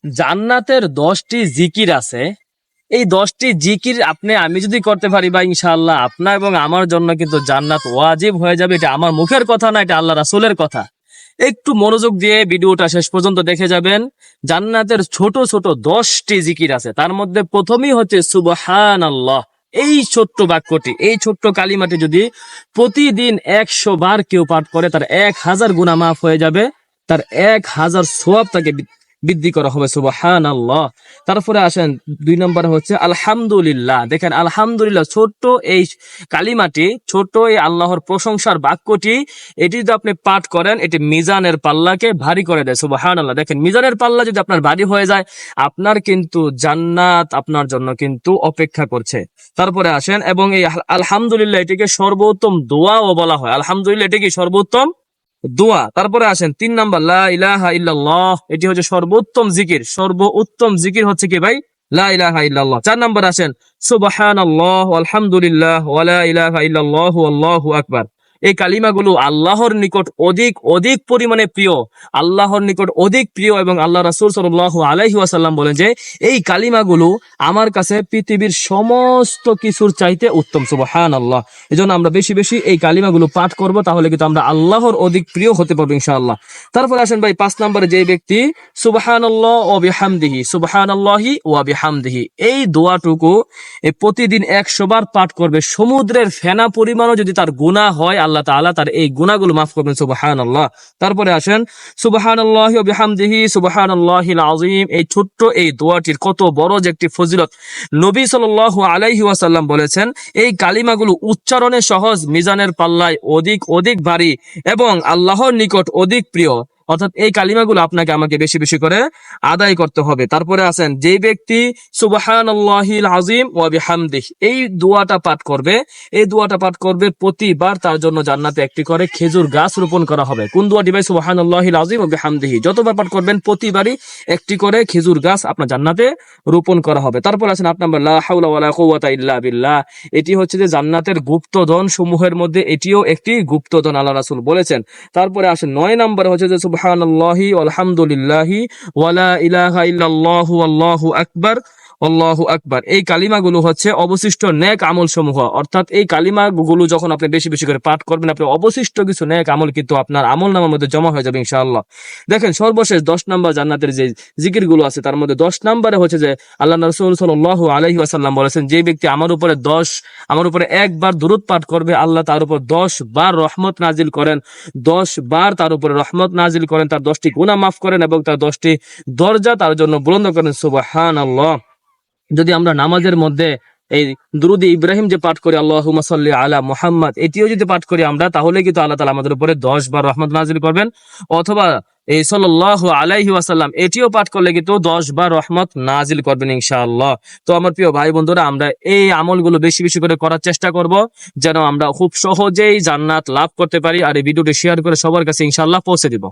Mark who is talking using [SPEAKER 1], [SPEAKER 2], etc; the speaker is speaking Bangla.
[SPEAKER 1] জান্নাতের 10টি জিকির আছে। এই 10টি জিকির আমি যদি করতে পারি বা ইনশাআল্লাহ আপনার এবং আমার জন্য কিন্তু জান্নাত ওয়াজিব হয়ে যাবে। এটা আমার মুখের কথা না, এটা আল্লাহ রাসূলের কথা। একটু মনোযোগ দিয়ে ভিডিওটা শেষ পর্যন্ত দেখে যাবেন। জান্নাতের ছোট ছোট 10টি জিকির আছে, তার মধ্যে প্রথমেই হচ্ছে সুবহানাল্লাহ। এই ছোট্ট বাক্যটি, এই ছোট্ট কালিমাটি যদি প্রতিদিন 100 বার কেউ পাঠ করে, তার 1000 গুনাহ মাফ হয়ে যাবে, তার 1000 সওয়াব তাকে বৃদ্ধি করা হবে। সুবহানাল্লাহ। তারপরে আসেন 2 নম্বরে হচ্ছে আলহামদুলিল্লাহ। দেখেন আলহামদুলিল্লাহ ছোট্ট এই কালিমাটি, ছোট্ট এই আল্লাহর প্রশংসার বাক্যটি, এটি যদি আপনি পাঠ করেন, এটি মিজানের পাল্লাকে ভারী করে দেয়। সুবহানাল্লাহ। দেখেন মিজানের পাল্লা যদি আপনার ভারী হয়ে যায়, আপনার কিন্তু জান্নাত আপনার জন্য কিন্তু অপেক্ষা করছে। তারপরে আসেন, এবং এই আলহামদুলিল্লাহ এটিকে সর্বোত্তম দোয়াও বলা হয়। আলহামদুলিল্লাহ এটি কি সর্বোত্তম দোয়া। তারপরে আসেন 3 নাম্বার, লা ইলাহা ইল্লাল্লাহ। এটি হচ্ছে সর্বোত্তম জিকির। সর্বোত্তম জিকির হচ্ছে কি ভাই? লা ইলাহা ইল্লাল্লাহ। 4 নাম্বার আসেন, সুবহানাল্লাহ আলহামদুলিল্লাহ ওয়া লা ইলাহা ইল্লাল্লাহু আল্লাহু আকবার। এই কালিমাগুলো আল্লাহর নিকট অধিক অধিক পরিমাণে প্রিয়, আল্লাহর নিকট অধিক প্রিয়। এবং আল্লাহ রাসূল সাল্লাল্লাহু আলাইহি ওয়াসাল্লাম বলেন যে এই কালিমাগুলো আমার কাছে পৃথিবীর সমস্ত কিছুর চাইতে উত্তম। সুবহানাল্লাহ। এজন্য আমরা বেশি বেশি এই কালিমাগুলো পাঠ করব, তাহলে কিন্তু আমরা আল্লাহর অধিক প্রিয় হতে পারবো ইনশাআল্লাহ। তারপর আসেন ভাই 5 নম্বরে, যে ব্যক্তি সুবহানাল্লাহ ওয়া বিহামদিহি, সুবহানাল্লাহি ওয়া বিহামদিহি, এই দোয়াটুকু প্রতিদিন 100 বার পাঠ করবে, সমুদ্রের ফেনা পরিমাণও যদি তার গুনাহ হয়, আল্লাহ তাআলা তার এই গুনাহগুলো মাফ করবেন। সুবহানাল্লাহ। তারপরে আসেন সুবহানাল্লাহি ওয়া বিহামদিহি সুবহানাল্লাহিল আযীম। এই ছোট্ট এই দোয়াটির কত বড় যে একটি ফজিলত। নবী সাল্লাল্লাহু আলাইহি ওয়াসাল্লাম বলেছেন, এই কালিমাগুলো উচ্চারণে সহজ, মিজানের পাল্লায় অধিক অধিক ভারী এবং আল্লাহর নিকট অধিক প্রিয়। অর্থাৎ এই কালিমাগুলো আপনাকে আমাকে বেশি বেশি করে আদায় করতে হবে। তারপরে আছেন, যে ব্যক্তি সুবহানাল্লাহিল আযীম ওয়া বিহামদিহি এই দোয়াটা পাঠ করবে, এই দোয়াটা পাঠ করবে, প্রতিবার তার জন্য জান্নাতে একটি করে খেজুর গাছ রোপণ করা হবে। কোন দোয়াটি ভাই? সুবহানাল্লাহিল আযীম ওয়া বিহামদিহি। যতবার পাঠ করবেন প্রতিবারই একটি করে খেজুর গাছ আপনার জান্নাতে রোপণ করা হবে। তারপর আছেন 8 নাম্বার, লা হাওলা ওয়ালা কুওয়াতা ইল্লা বিল্লাহ। এটি হচ্ছে যে জান্নাতের গুপ্তধন সমূহের মধ্যে এটিও একটি গুপ্তধন, আল্লাহ রাসূল বলেছেন। তারপরে আসেন 9 নম্বরে হচ্ছে যে সুবহানাল্লাহি আলহামদুলিল্লাহি ওয়া লা ইলাহা ইল্লাল্লাহু আল্লাহু আকবার আল্লাহু আকবার। এই কালিমাগুলো হচ্ছে অবশিষ্ট নেক আমল সমূহ। অর্থাৎ এই কালিমাগুলো যখন আপনি বেশি বেশি করে পাঠ করবেন, আপনি অবশিষ্ট কিছু নেক আমল কিন্তু আপনার আমল নামার মধ্যে জমা হয়ে যাবে ইনশাআল্লাহ। দেখেন সর্বশেষ 10 নাম্বার জান্নাতের যে জিকিরগুলো আছে, তার মধ্যে 10 নম্বরে হচ্ছে যে আল্লাহ রাসূল সাল্লাল্লাহু আলাইহি ওয়াসাল্লাম বলেছেন, যে ব্যক্তি আমার উপরে একবার দুরূদ পাঠ করবে, আল্লাহ তার উপর 10 বার রহমত নাজিল করেন, 10 বার তার উপরে রহমত নাজিল করেন, তার 10টি গুনাহ মাফ করেন এবং তার 10টি দরজা তার জন্য বুলন্দ করেন। সুবহানাল্লাহ। যদি আমরা নামাজের মধ্যে এই দুরুদ ইব্রাহিম যে পাঠ করি, আল্লাহুম্মা সাল্লি আলা মুহাম্মাদ, এটিও যদি পাঠ করি আমরা, তাহলে কিন্তু আল্লাহ তাআলা আমাদের উপরে 10 বার রহমত নাজিল করবেন। অথবা এই সাল্লাল্লাহু আলাইহি ওয়াসাল্লাম এটিও পাঠ করলে কিন্তু 10 বার রহমত নাজিল করবেন ইনশাআল্লাহ। তো আমার প্রিয় ভাই বন্ধুরা, আমরা এই আমলগুলো বেশি বেশি করে করার চেষ্টা করব, যেন আমরা খুব সহজেই জান্নাত লাভ করতে পারি। আর এই ভিডিওটি শেয়ার করে সবার কাছে ইনশাআল্লাহ পৌঁছে দিব।